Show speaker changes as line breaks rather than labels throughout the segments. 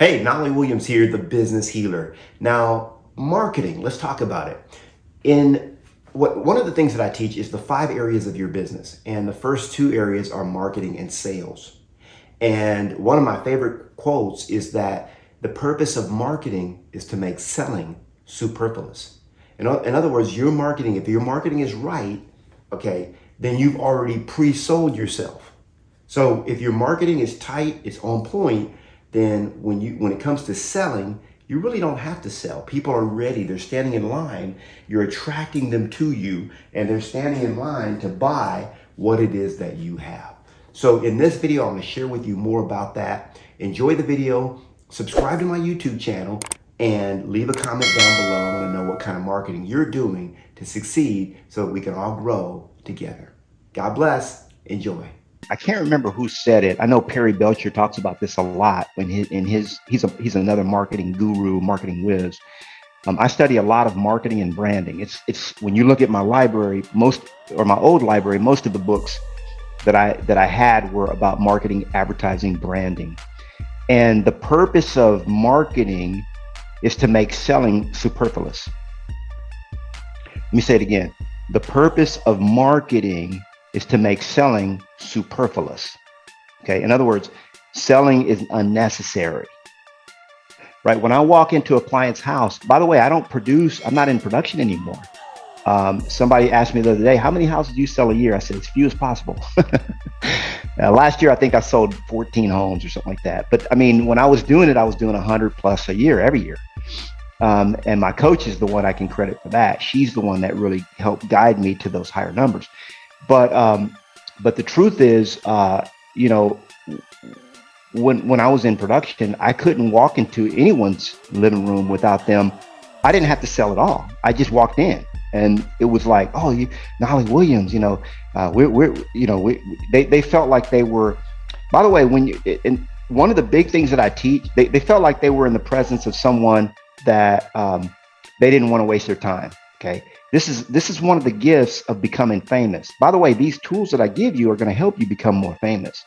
Hey, Knolly Williams here, the business healer. Now, marketing, let's talk about it. One of the things that I teach is the 5 areas of your business. And the first 2 areas are marketing and sales. And one of my favorite quotes is that the purpose of marketing is to make selling superfluous. In other words, if your marketing is right, okay, then you've already pre-sold yourself. So if your marketing is tight, it's on point, then when it comes to selling, you really don't have to sell. People are ready. They're standing in line. You're attracting them to you, and they're standing in line to buy what it is that you have. So in this video, I'm going to share with you more about that. Enjoy the video, subscribe to my YouTube channel, and leave a comment down below. I want to know what kind of marketing you're doing to succeed so that we can all grow together. God bless. Enjoy.
I can't remember who said it. I know Perry Belcher talks about this a lot when he's another marketing guru, marketing whiz. I study a lot of marketing and branding. It's when you look at my library, my old library, most of the books that I had were about marketing, advertising, branding. And the purpose of marketing is to make selling superfluous. Let me say it again. The purpose of marketing is to make selling superfluous. Okay. In other words, selling is unnecessary, right? When I walk into a client's house, by the way, I'm not in production anymore. Somebody asked me the other day, how many houses do you sell a year? I said, as few as possible. Last year, I think I sold 14 homes or something like that. But I mean, when I was doing it, I was doing 100 plus a year, every year. And my coach is the one I can credit for that. She's the one that really helped guide me to those higher numbers. But the truth is, when I was in production, I couldn't walk into anyone's living room without them. I didn't have to sell at all. I just walked in, and it was like, oh, Knolly Williams, they felt like they were. By the way, and one of the big things that I teach, they felt like they were in the presence of someone that they didn't want to waste their time. Okay. This is one of the gifts of becoming famous. By the way, these tools that I give you are going to help you become more famous.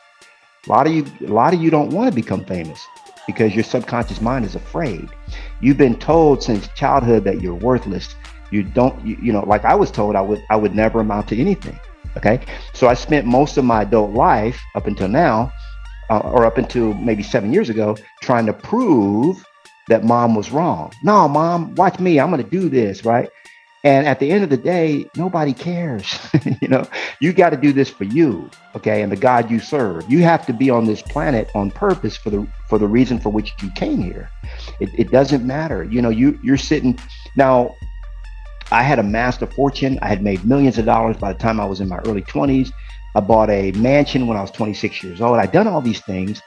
A lot of you don't want to become famous because your subconscious mind is afraid. You've been told since childhood that you're worthless. Like I was told I would never amount to anything. Okay. So I spent most of my adult life up until now, or up until maybe 7 years ago, trying to prove that mom was wrong. No, mom, watch me. I'm going to do this. Right. And at the end of the day, nobody cares. You got to do this for you, okay, and the God you serve. You have to be on this planet on purpose for the reason for which you came here. It doesn't matter. You're sitting now. I had amassed a fortune. I had made millions of dollars by the time I was in my early 20s. I bought a mansion when I was 26 years old. I'd done all these things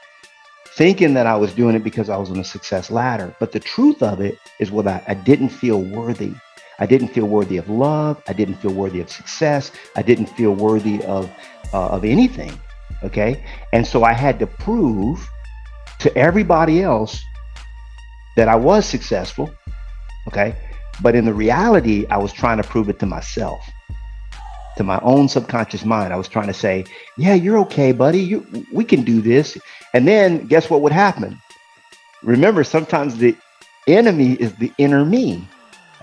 thinking that I was doing it because I was on a success ladder. But the truth of it is I didn't feel worthy. I didn't feel worthy of love. I didn't feel worthy of success. I didn't feel worthy of anything. Okay. And so I had to prove to everybody else that I was successful. Okay. But in the reality, I was trying to prove it to myself, to my own subconscious mind. I was trying to say, yeah, you're okay, buddy. We can do this. And then guess what would happen? Remember, sometimes the enemy is the inner me.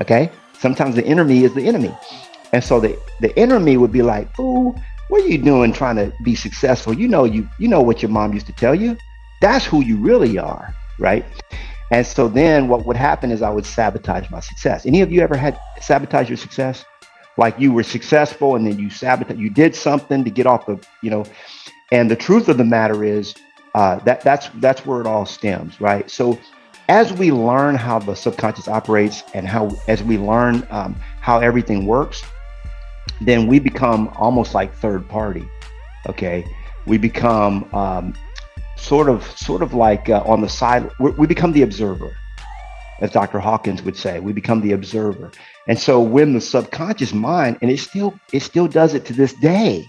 Okay. Sometimes the enemy is the enemy. And so the enemy would be like, fool, what are you doing trying to be successful? You know what your mom used to tell you. That's who you really are, right? And so then what would happen is I would sabotage my success. Any of you ever had sabotage your success? Like you were successful and then you did something to get off and the truth of the matter is that's where it all stems, right? So as we learn how the subconscious operates and as we learn how everything works, then we become almost like third party. Okay, we become sort of like on the side. We become the observer, as Dr. Hawkins would say. We become the observer, and so when the subconscious mind, and it still does it to this day.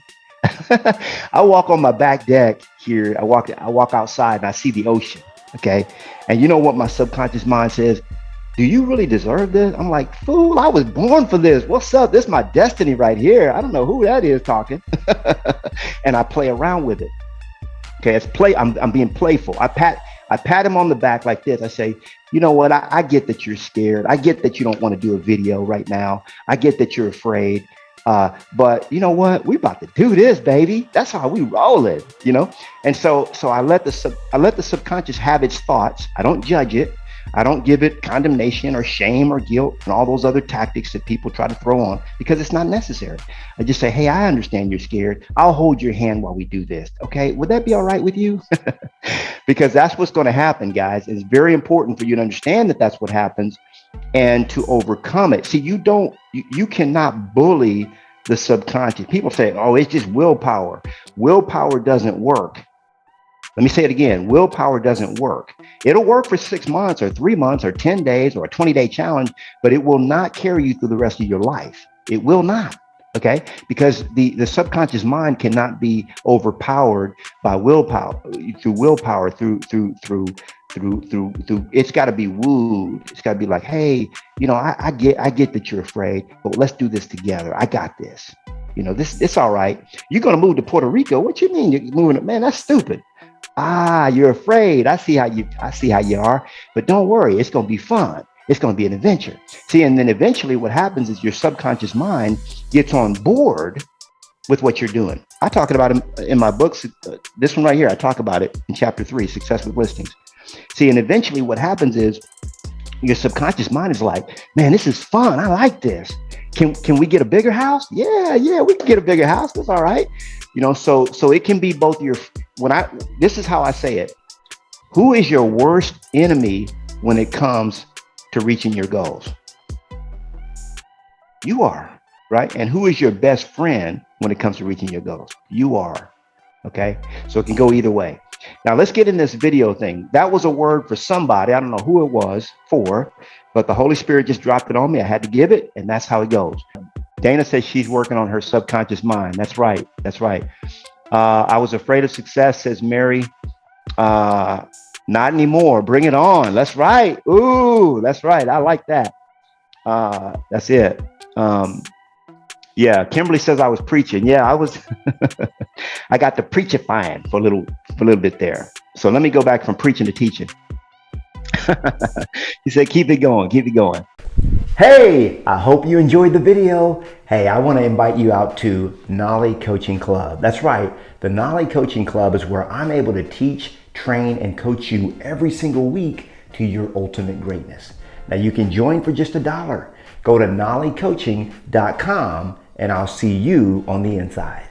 I walk on my back deck here. I walk outside and I see the ocean. Okay. And you know what my subconscious mind says? Do you really deserve this? I'm like, fool, I was born for this. What's up? This is my destiny right here. I don't know who that is talking. And I play around with it. Okay. I'm being playful. I pat him on the back like this. I say, you know what? I get that you're scared. I get that you don't want to do a video right now. I get that you're afraid. But you know what? We about to do this, baby. That's how we roll it, you know? And so I let the subconscious have its thoughts. I don't judge it. I don't give it condemnation or shame or guilt and all those other tactics that people try to throw on, because it's not necessary. I just say, hey, I understand you're scared. I'll hold your hand while we do this. Okay. Would that be all right with you? Because that's what's going to happen, guys. It's very important for you to understand that that's what happens and to overcome it. See, you cannot bully the subconscious. People say, oh, it's just willpower. Willpower doesn't work. Let me say it again. Willpower doesn't work. It'll work for 6 months or 3 months or 10 days or a 20-day challenge, but it will not carry you through the rest of your life. It will not. Okay. Because the subconscious mind cannot be overpowered by willpower, through it's got to be wooed. It's got to be like, hey, you know, I get that you're afraid, but let's do this together. I got this. You know, it's all right. You're going to move to Puerto Rico. What you mean you're moving? Man, that's stupid. You're afraid. I see how you are, but don't worry. It's going to be fun. It's going to be an adventure. See, and then eventually what happens is your subconscious mind gets on board with what you're doing. I talk about it in my books. This one right here, I talk about it in chapter 3, Success with Listings. See, and eventually what happens is your subconscious mind is like, man, this is fun. I like this. Can we get a bigger house? Yeah, we can get a bigger house. That's all right. You know, so it can be both this is how I say it. Who is your worst enemy when it comes to reaching your goals? You are, right? And who is your best friend when it comes to reaching your goals? You are. Okay. So it can go either way. Now let's get in this video thing. That was a word for somebody. I don't know who it was for, but the Holy Spirit just dropped it on me. I had to give it, and that's how it goes. Dana says she's working on her subconscious mind. That's right. That's right. I was afraid of success, says Mary. Not anymore. Bring it on. That's right. Ooh, that's right. I like that. That's it. Yeah, Kimberly says I was preaching. Yeah, I was. I got the preachifying for a little bit there. So let me go back from preaching to teaching. He said, keep it going, keep it going.
Hey, I hope you enjoyed the video. Hey, I want to invite you out to Knolly Coaching Club. That's right. The Knolly Coaching Club is where I'm able to teach, train, and coach you every single week to your ultimate greatness. Now you can join for just $1. Go to knollycoaching.com and I'll see you on the inside.